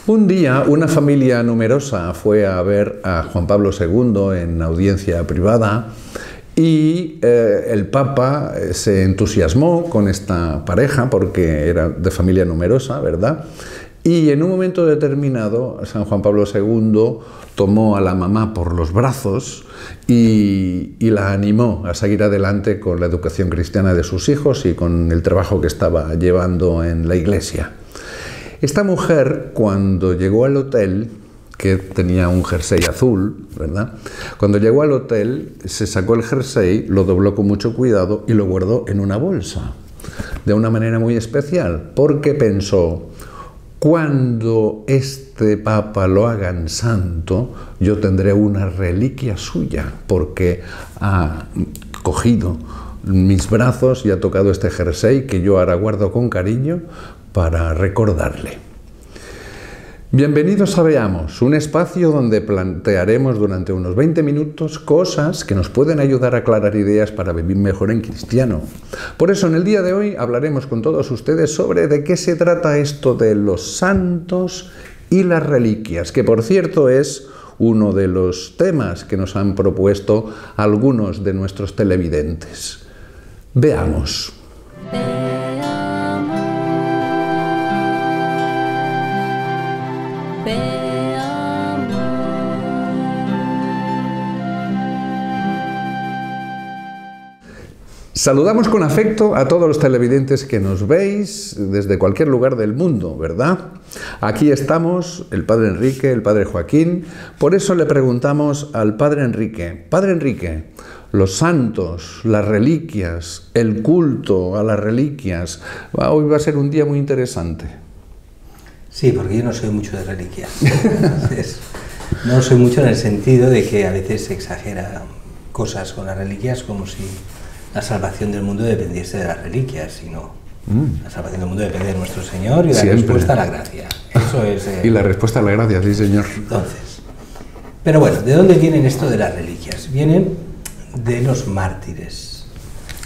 Un día, una familia numerosa fue a ver a Juan Pablo II en audiencia privada y el Papa se entusiasmó con esta pareja porque era de familia numerosa, ¿verdad? Y en un momento determinado, San Juan Pablo II tomó a la mamá por los brazos y la animó a seguir adelante con la educación cristiana de sus hijos y con el trabajo que estaba llevando en la iglesia. Esta mujer, cuando llegó al hotel, que tenía un jersey azul, ¿verdad? Cuando llegó al hotel, se sacó el jersey, lo dobló con mucho cuidado y lo guardó en una bolsa, de una manera muy especial, porque pensó: cuando este Papa lo hagan santo, yo tendré una reliquia suya, porque ha cogido mis brazos y ha tocado este jersey que yo ahora guardo con cariño para recordarle. Bienvenidos a Veamos, un espacio donde plantearemos durante unos 20 minutos cosas que nos pueden ayudar a aclarar ideas para vivir mejor en cristiano. Por eso en el día de hoy hablaremos con todos ustedes sobre de qué se trata esto de los santos y las reliquias, que por cierto es uno de los temas que nos han propuesto algunos de nuestros televidentes. Veamos. Saludamos con afecto a todos los televidentes que nos veis desde cualquier lugar del mundo, ¿verdad? Aquí estamos el Padre Enrique, el Padre Joaquín. Por eso le preguntamos al Padre Enrique: Padre Enrique, los santos, las reliquias, el culto a las reliquias. Hoy va a ser un día muy interesante. Sí, porque yo no soy mucho de reliquias. No soy mucho en el sentido de que a veces se exagera cosas con las reliquias como si la salvación del mundo dependiese de las reliquias, sino la salvación del mundo depende de nuestro Señor y la respuesta a la gracia. Eso es, y la respuesta a la gracia, sí, Señor. Entonces, pero bueno, ¿de dónde vienen esto de las reliquias? Vienen de los mártires.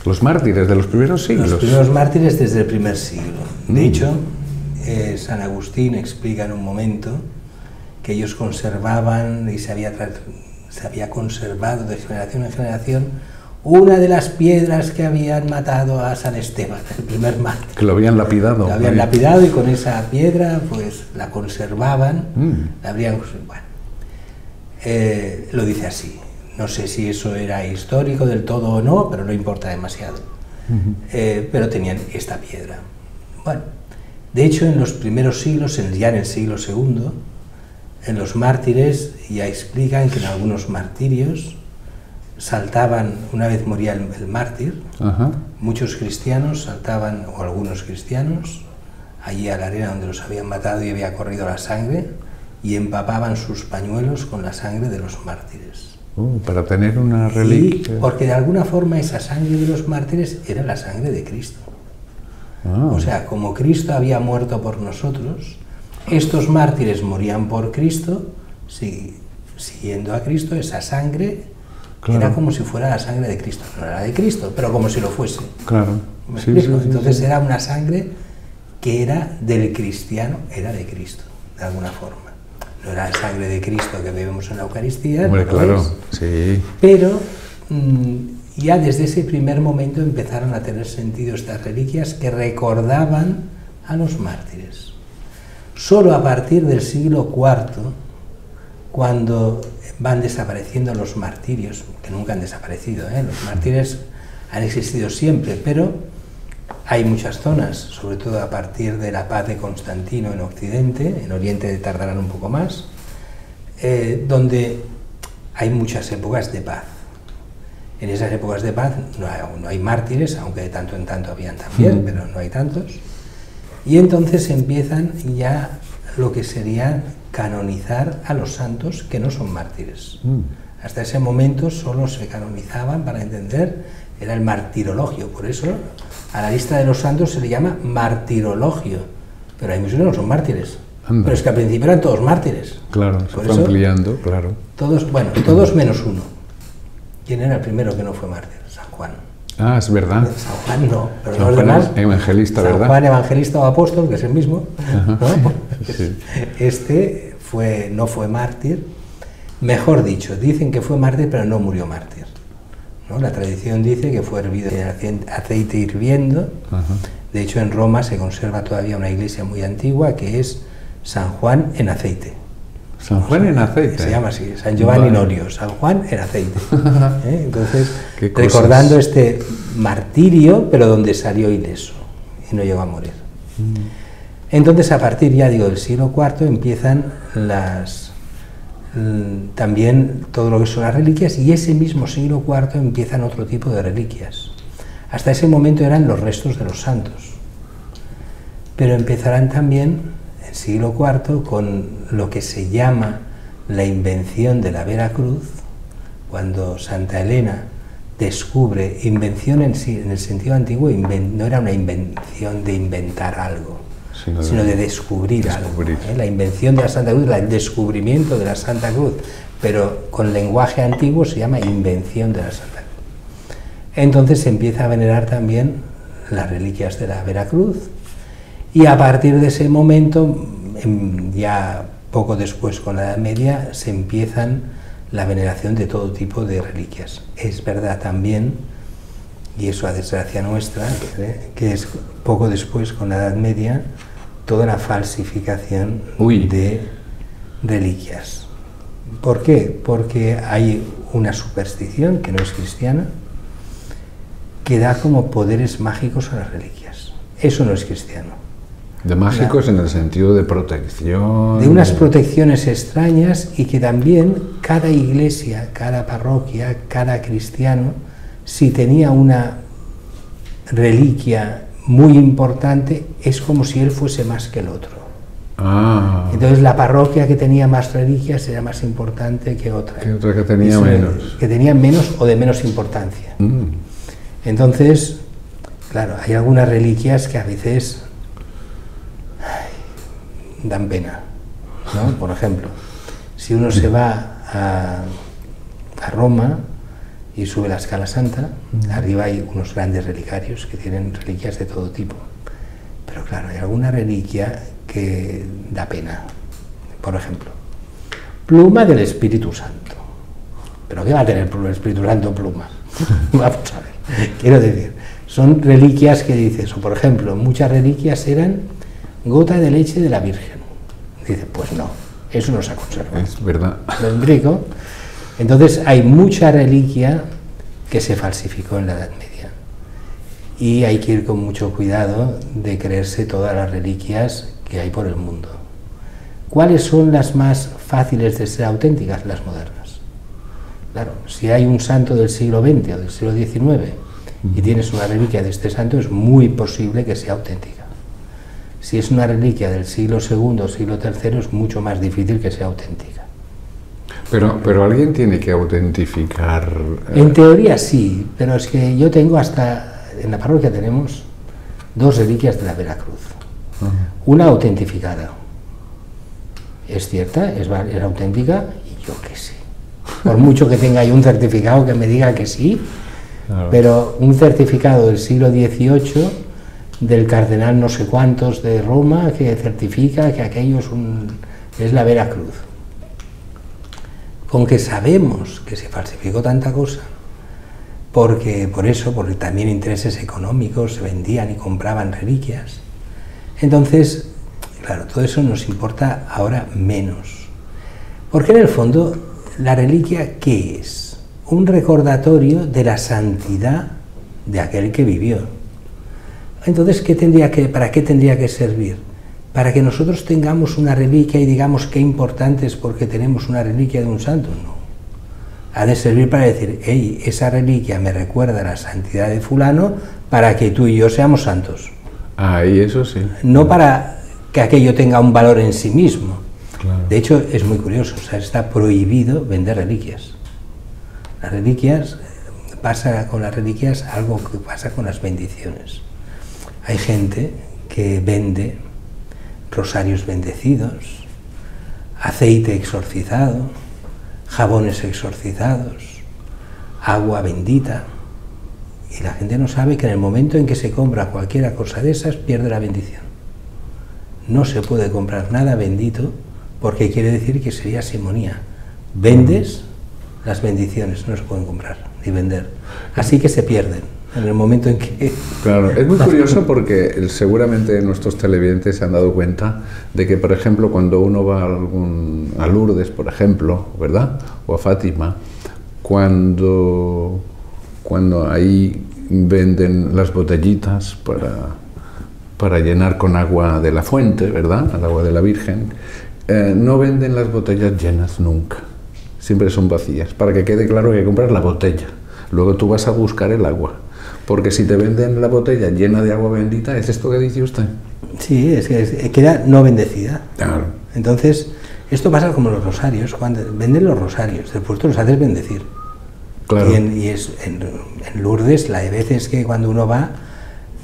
Los mártires de los primeros siglos. Los primeros mártires desde el primer siglo. De hecho, San Agustín explica en un momento que ellos conservaban y se había conservado de generación en generación una de las piedras que habían matado a San Esteban, el primer mártir. Que lo habían lapidado. Lo habían lapidado y con esa piedra pues la conservaban, la habrían... Bueno, lo dice así. No sé si eso era histórico del todo o no, pero no importa demasiado. Pero tenían esta piedra. Bueno, de hecho en los primeros siglos, ya en el siglo II, en los mártires ya explican que en algunos martirios saltaban, una vez moría el mártir, muchos cristianos saltaban, o algunos cristianos, allí a la arena donde los habían matado y había corrido la sangre, y empapaban sus pañuelos con la sangre de los mártires. Para tener una reliquia. Porque de alguna forma esa sangre de los mártires era la sangre de Cristo. O sea, como Cristo había muerto por nosotros, estos mártires morían por Cristo, siguiendo a Cristo, esa sangre... Claro. Era como si fuera la sangre de Cristo, no era de Cristo, pero como si lo fuese. Claro. Sí, entonces era una sangre que era del cristiano, era de Cristo, de alguna forma. No era la sangre de Cristo que bebemos en la Eucaristía, hombre, claro, sí. Pero ya desde ese primer momento empezaron a tener sentido estas reliquias que recordaban a los mártires. Solo a partir del siglo IV, cuando van desapareciendo los martirios, que nunca han desaparecido, los mártires han existido siempre, pero hay muchas zonas, sobre todo a partir de la paz de Constantino en Occidente, en Oriente tardarán un poco más, donde hay muchas épocas de paz. En esas épocas de paz no hay mártires, aunque de tanto en tanto habían también, pero no hay tantos, y entonces empiezan ya lo que sería canonizar a los santos que no son mártires. Hasta ese momento solo se canonizaban, para entender, era el martirologio. Por eso a la lista de los santos se le llama martirologio. Pero hay muchos que no son mártires. Anda. Pero es que al principio eran todos mártires. Claro, se fue ampliando, claro. Todos menos uno. ¿Quién era el primero que no fue mártir? San Juan. Ah, es verdad. San Juan no, pero San los Juan demás... evangelista, ¿verdad? San Juan evangelista o apóstol, que es el mismo, ¿no? Sí. Este no fue mártir, mejor dicho, dicen que fue mártir pero no murió mártir, ¿no? La tradición dice que fue hervido en aceite hirviendo. Ajá. De hecho, en Roma se conserva todavía una iglesia muy antigua que es San Juan en aceite. San Juan en aceite. Se llama así, San Giovanni in olio, San Juan en aceite. Entonces, Qué cosas. recordando este martirio, pero donde salió ileso y no llegó a morir. Entonces, a partir ya digo del siglo IV empiezan también todo lo que son las reliquias, y ese mismo siglo IV empiezan otro tipo de reliquias. Hasta ese momento eran los restos de los santos, pero empezarán también en siglo IV con lo que se llama la invención de la Vera Cruz, cuando Santa Elena descubre, invención en el sentido antiguo, no era una invención de inventar algo, sino de descubrir algo. La invención de la Santa Cruz, el descubrimiento de la Santa Cruz, pero con lenguaje antiguo se llama invención de la Santa Cruz. Entonces se empieza a venerar también las reliquias de la Vera Cruz, y a partir de ese momento, ya poco después con la Edad Media, se empiezan la veneración de todo tipo de reliquias. Es verdad también, y eso a desgracia nuestra, que es poco después con la Edad Media, toda la falsificación de reliquias. ¿Por qué? Porque hay una superstición que no es cristiana, que da como poderes mágicos a las reliquias. Eso no es cristiano. De mágicos en el sentido de protección. De unas protecciones extrañas, y que también cada iglesia, cada parroquia, cada cristiano, si tenía una reliquia muy importante, es como si él fuese más que el otro. Entonces la parroquia que tenía más reliquias era más importante que otra. Que otra que tenía menos. Que tenía menos o de menos importancia. Entonces, claro, hay algunas reliquias que a veces dan pena, ¿no? Por ejemplo, si uno se va a Roma y sube la Scala Santa, arriba hay unos grandes relicarios que tienen reliquias de todo tipo. Pero claro, hay alguna reliquia que da pena. Por ejemplo, pluma del Espíritu Santo. ¿Pero qué va a tener el Espíritu Santo pluma? Vamos a ver. Quiero decir, son reliquias que dices, o por ejemplo, muchas reliquias eran gota de leche de la Virgen. Dice, pues no, eso no se ha conservado. Es verdad. ¿Lo explico? Entonces hay mucha reliquia que se falsificó en la Edad Media, y hay que ir con mucho cuidado de creerse todas las reliquias que hay por el mundo. ¿Cuáles son las más fáciles de ser auténticas? Las modernas. Claro, si hay un santo del siglo XX o del siglo XIX y tienes una reliquia de este santo, es muy posible que sea auténtica. Si es una reliquia del siglo II o siglo III, es mucho más difícil que sea auténtica. Pero alguien tiene que autentificar. En teoría sí, pero es que yo tengo en la parroquia tenemos 2 reliquias de la Vera Cruz. Una autentificada. Es cierta, es auténtica, y yo qué sé. Por mucho que tenga ahí un certificado que me diga que sí, claro. Pero un certificado del siglo XVIII, del cardenal no sé cuántos de Roma, que certifica que aquello es la Vera Cruz. Con que sabemos que se falsificó tanta cosa, porque también intereses económicos se vendían y compraban reliquias. Entonces, claro, todo eso nos importa ahora menos. Porque en el fondo, la reliquia, ¿qué es? Un recordatorio de la santidad de aquel que vivió. Entonces, ¿para qué tendría que servir? ¿Para que nosotros tengamos una reliquia y digamos qué importante es porque tenemos una reliquia de un santo? No. Ha de servir para decir, hey, esa reliquia me recuerda a la santidad de fulano para que tú y yo seamos santos. Y eso sí. No para que aquello tenga un valor en sí mismo. Claro. De hecho, es muy curioso, está prohibido vender reliquias. Las reliquias, pasa con las reliquias algo que pasa con las bendiciones. Hay gente que vende rosarios bendecidos, aceite exorcizado, jabones exorcizados, agua bendita, y la gente no sabe que en el momento en que se compra cualquier cosa de esas pierde la bendición. no se puede comprar nada bendito porque quiere decir que sería simonía. Vendes, las bendiciones no se pueden comprar ni vender. Así que se pierden en el momento en que... Claro, es muy curioso porque seguramente nuestros televidentes se han dado cuenta de que, por ejemplo, cuando uno va a Lourdes, por ejemplo, ¿verdad? O a Fátima, cuando ahí venden las botellitas para llenar con agua de la fuente, ¿verdad? El agua de la Virgen, no venden las botellas llenas nunca. Siempre son vacías, para que quede claro que hay que comprar la botella. Luego tú vas a buscar el agua. Porque si te venden la botella llena de agua bendita, ¿es esto que dice usted? Sí, es que queda no bendecida. Claro. Entonces, esto pasa como los rosarios. Cuando venden los rosarios, después tú los haces bendecir. Claro. Y en Lourdes, la de veces que cuando uno va,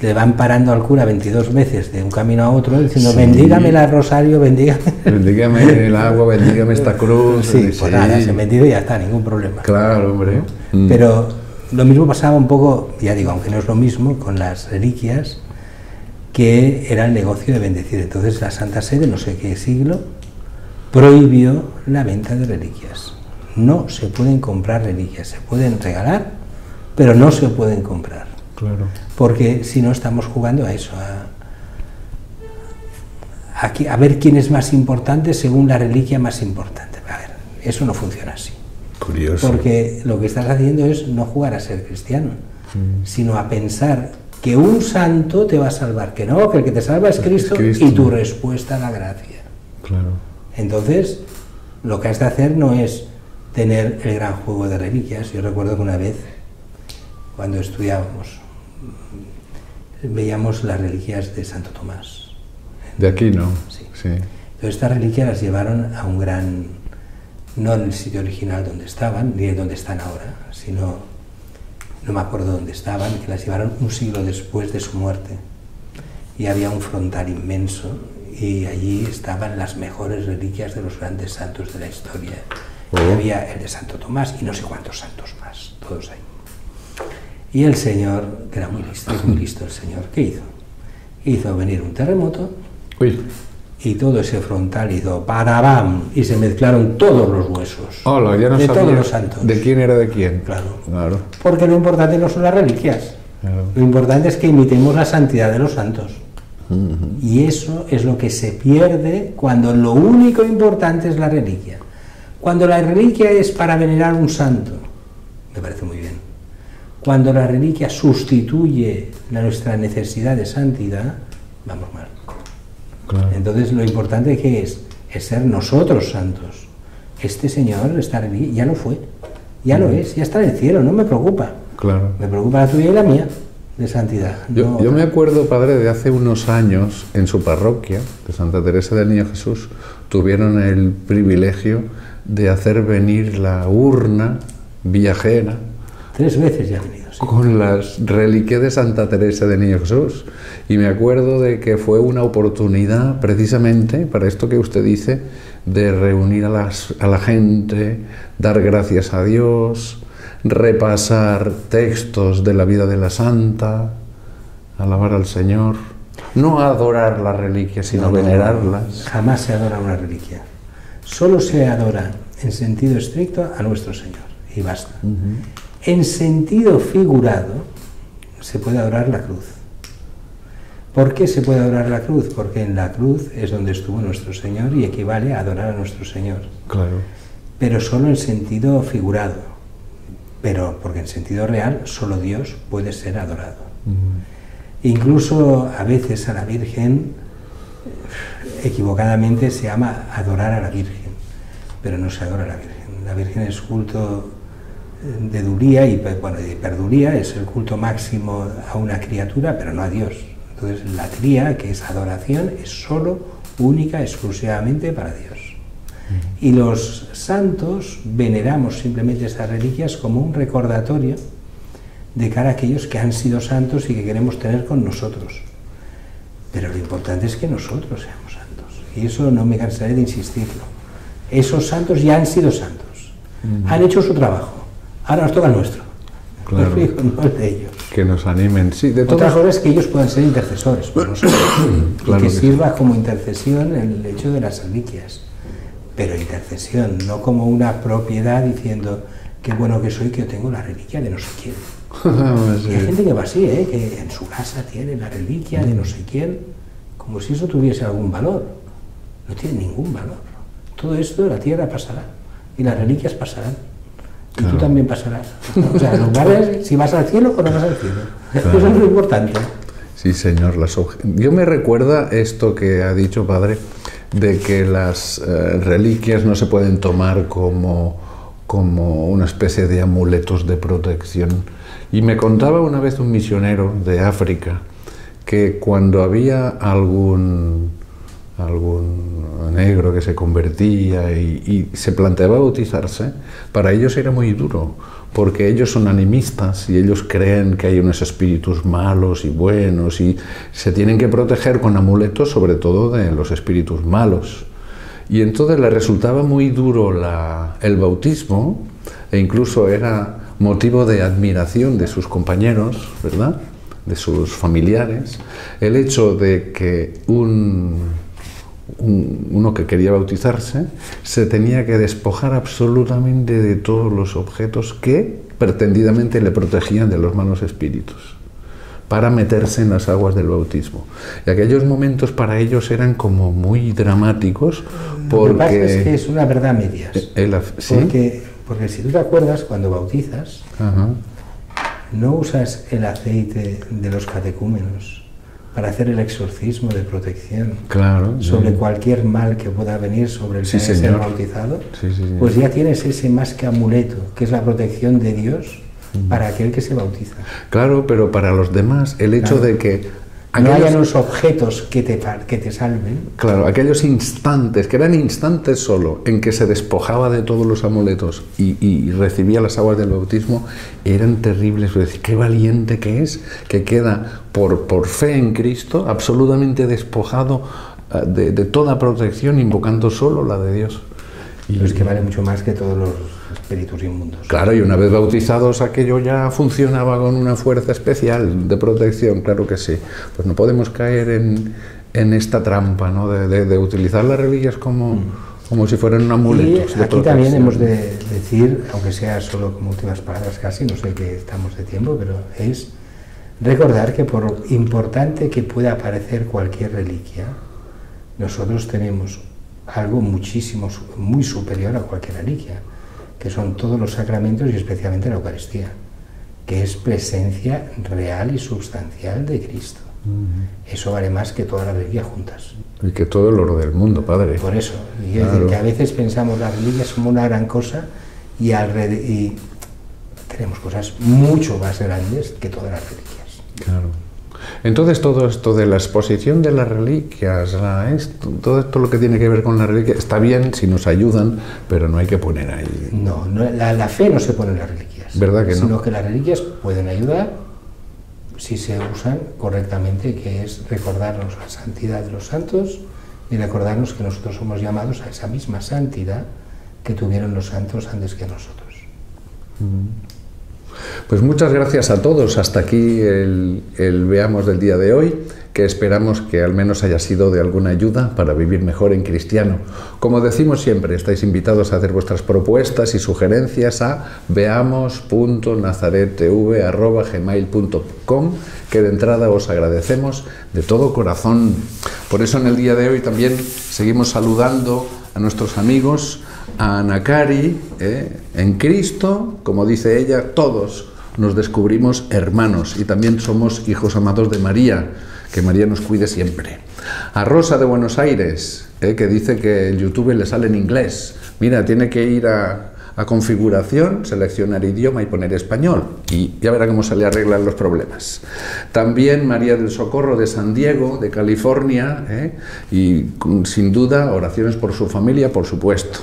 le van parando al cura 22 veces de un camino a otro, diciendo, sí, bendígame el rosario, bendígame... Bendígame el agua, bendígame esta cruz... Sí, pues nada, se bendice y ya está, ningún problema. Claro, hombre. ¿No? Pero lo mismo pasaba un poco, ya digo, aunque no es lo mismo, con las reliquias, que era el negocio de bendecir. Entonces la Santa Sede, no sé qué siglo, prohibió la venta de reliquias. No se pueden comprar reliquias, se pueden regalar, pero no se pueden comprar. Claro. Porque si no estamos jugando a eso, a ver quién es más importante según la reliquia más importante. A ver, eso no funciona así. Curioso. Porque lo que estás haciendo es no jugar a ser cristiano, sino a pensar que un santo te va a salvar, que no, que el que te salva es Cristo, y tu respuesta a la gracia. Claro. Entonces, lo que has de hacer no es tener el gran juego de reliquias. Yo recuerdo que una vez, cuando estudiábamos, veíamos las reliquias de Santo Tomás. De aquí, ¿no? Sí. Sí. Entonces estas reliquias las llevaron a un gran, no en el sitio original donde estaban, ni donde están ahora, sino, no me acuerdo dónde estaban, que las llevaron un siglo después de su muerte. Y había un frontal inmenso, y allí estaban las mejores reliquias de los grandes santos de la historia. Y había el de Santo Tomás y no sé cuántos santos más, todos ahí. Y el Señor, que era muy listo, es muy listo el Señor, ¿qué hizo? Hizo venir un terremoto. Uy. Y todo ese frontal hizo ¡parabam! Y se mezclaron todos los huesos. Hola, ya no de sabía todos los santos. ¿De quién era de quién? Claro. Claro. Porque lo importante no son las reliquias. Claro. Lo importante es que imitemos la santidad de los santos. Y eso es lo que se pierde cuando lo único importante es la reliquia. Cuando la reliquia es para venerar un santo, me parece muy bien. Cuando la reliquia sustituye nuestra necesidad de santidad, vamos mal. Claro. Entonces lo importante que es ser nosotros santos. Este Señor, esta reliquia, ya lo fue, ya lo es, ya está en el cielo, no me preocupa. Claro. Me preocupa la tuya y la mía, de santidad. Yo me acuerdo, padre, de hace unos años, en su parroquia, de Santa Teresa del Niño Jesús, tuvieron el privilegio de hacer venir la urna viajera. 3 veces ya ha venido, sí. Con las reliquias de Santa Teresa del Niño Jesús. Y me acuerdo de que fue una oportunidad precisamente para esto que usted dice, de reunir a la gente, dar gracias a Dios, repasar textos de la vida de la Santa, alabar al Señor, no adorar las reliquias, sino venerarlas. Jamás se adora una reliquia. Solo se adora en sentido estricto a nuestro Señor, y basta. En sentido figurado, se puede adorar la cruz. ¿Por qué se puede adorar la cruz? Porque en la cruz es donde estuvo nuestro Señor y equivale a adorar a nuestro Señor. Claro. Pero solo en sentido figurado. Pero porque en sentido real solo Dios puede ser adorado. Incluso a veces a la Virgen equivocadamente se llama adorar a la Virgen, pero no se adora a la Virgen. La Virgen es culto de dulía y bueno, de hiperdulía, es el culto máximo a una criatura, pero no a Dios. Entonces la tría, que es adoración, es solo, única, exclusivamente para Dios. Y los santos veneramos simplemente estas reliquias como un recordatorio de cara a aquellos que han sido santos y que queremos tener con nosotros. Pero lo importante es que nosotros seamos santos. Y eso no me cansaré de insistirlo. Esos santos ya han sido santos. Han hecho su trabajo. Ahora nos toca el nuestro. Claro. No el de ellos. Que nos animen. Sí, de Otra cosa es que ellos puedan ser intercesores por nosotros, Claro y que que sirva como intercesión el hecho de las reliquias. Pero intercesión, no como una propiedad diciendo qué bueno que soy que yo tengo la reliquia de no sé quién. Sí. Y hay gente que va así, que en su casa tiene la reliquia de no sé quién, como si eso tuviese algún valor. No tiene ningún valor. Todo esto de la tierra pasará y las reliquias pasarán. Y Claro. tú también pasarás. O sea, lo vale si vas al cielo o no vas al cielo. Claro. Eso es lo importante. Sí, señor. Yo me recuerda esto que ha dicho, padre, de que las reliquias no se pueden tomar como una especie de amuletos de protección. Y me contaba una vez un misionero de África que cuando había algún negro que se convertía y se planteaba bautizarse, para ellos era muy duro, porque ellos son animistas y ellos creen que hay unos espíritus malos y buenos y se tienen que proteger con amuletos, sobre todo de los espíritus malos. Y entonces les resultaba muy duro el bautismo, e incluso era motivo de admiración de sus compañeros, ¿verdad?, de sus familiares, el hecho de que uno que quería bautizarse se tenía que despojar absolutamente de todos los objetos que pretendidamente le protegían de los malos espíritus, para meterse en las aguas del bautismo. Y aquellos momentos para ellos eran como muy dramáticos, porque... Lo que pasa es que es una verdad a medias. ¿Sí? Porque si tú te acuerdas, cuando bautizas, Ajá. no usas el aceite de los catecúmenos para hacer el exorcismo de protección Claro, sobre sí. cualquier mal que pueda venir sobre el Sí, que haya señor. sido bautizado. Sí, sí, sí. Pues ya tienes ese más que amuleto, que es la protección de Dios para aquel que se bautiza. Claro, pero para los demás, el hecho Claro. de que No hayan unos objetos que te salven. Claro, aquellos instantes, que eran instantes solo, en que se despojaba de todos los amuletos y recibía las aguas del bautismo, eran terribles. Es decir, qué valiente que es, que queda por fe en Cristo, absolutamente despojado de toda protección, invocando solo la de Dios. Pero es que vale mucho más que todos los espíritus inmundos. Claro, y una vez bautizados aquello ya funcionaba con una fuerza especial de protección, claro que sí. Pues no podemos caer en esta trampa, ¿no?, de utilizar las reliquias como si fueran un amuleto. Y aquí también hemos de decir, aunque sea solo como últimas palabras casi, no sé que estamos de tiempo, pero es recordar que por importante que pueda parecer cualquier reliquia, nosotros tenemos algo muchísimo, muy superior a cualquier reliquia, que son todos los sacramentos y especialmente la Eucaristía, que es presencia real y substancial de Cristo. Eso vale más que todas las reliquias juntas. Y que todo el oro del mundo, padre. Por eso, y Claro. es decir, que a veces pensamos las reliquias como una gran cosa y tenemos cosas mucho más grandes que todas las reliquias. Claro. Entonces todo esto de la exposición de las reliquias, todo esto lo que tiene que ver con las reliquias, está bien si nos ayudan, pero no hay que poner ahí. No, la fe no se pone en las reliquias, ¿Verdad que no? sino que las reliquias pueden ayudar si se usan correctamente, que es recordarnos la santidad de los santos y recordarnos que nosotros somos llamados a esa misma santidad que tuvieron los santos antes que nosotros. Pues muchas gracias a todos. Hasta aquí el Veamos del día de hoy, que esperamos que al menos haya sido de alguna ayuda para vivir mejor en cristiano. Como decimos siempre, estáis invitados a hacer vuestras propuestas y sugerencias a veamos.nazarettv@gmail.com, que de entrada os agradecemos de todo corazón. Por eso en el día de hoy también seguimos saludando a nuestros amigos, a Ana Cari, en Cristo, como dice ella, todos nos descubrimos hermanos y también somos hijos amados de María, que María nos cuide siempre. A Rosa de Buenos Aires, que dice que el YouTube le sale en inglés. Mira, tiene que ir a configuración, seleccionar idioma y poner español, y ya verá cómo se le arreglan los problemas. También María del Socorro de San Diego, de California, y sin duda oraciones por su familia, por supuesto.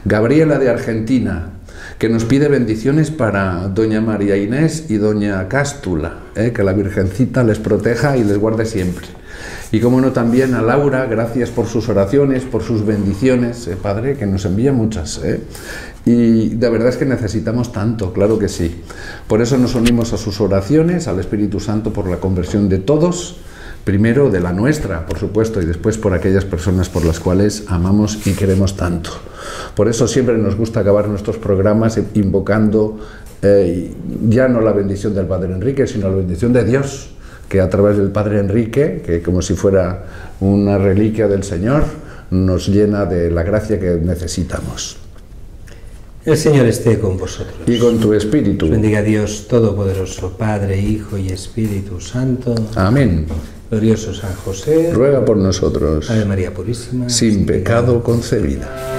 Gabriela de Argentina, que nos pide bendiciones para doña María Inés y doña Cástula, que la Virgencita les proteja y les guarde siempre. Y como no, también a Laura, gracias por sus oraciones, por sus bendiciones, Padre, que nos envía muchas. Y la verdad es que necesitamos tanto, claro que sí. Por eso nos unimos a sus oraciones, al Espíritu Santo por la conversión de todos, primero de la nuestra, por supuesto, y después por aquellas personas por las cuales amamos y queremos tanto. Por eso siempre nos gusta acabar nuestros programas invocando ya no la bendición del Padre Enrique, sino la bendición de Dios, que a través del Padre Enrique, que como si fuera una reliquia del Señor, nos llena de la gracia que necesitamos. El Señor esté con vosotros. Y con tu espíritu. Os bendiga Dios Todopoderoso, Padre, Hijo y Espíritu Santo. Amén. Glorioso San José, ruega por nosotros. Ave María Purísima, sin pecado concebida.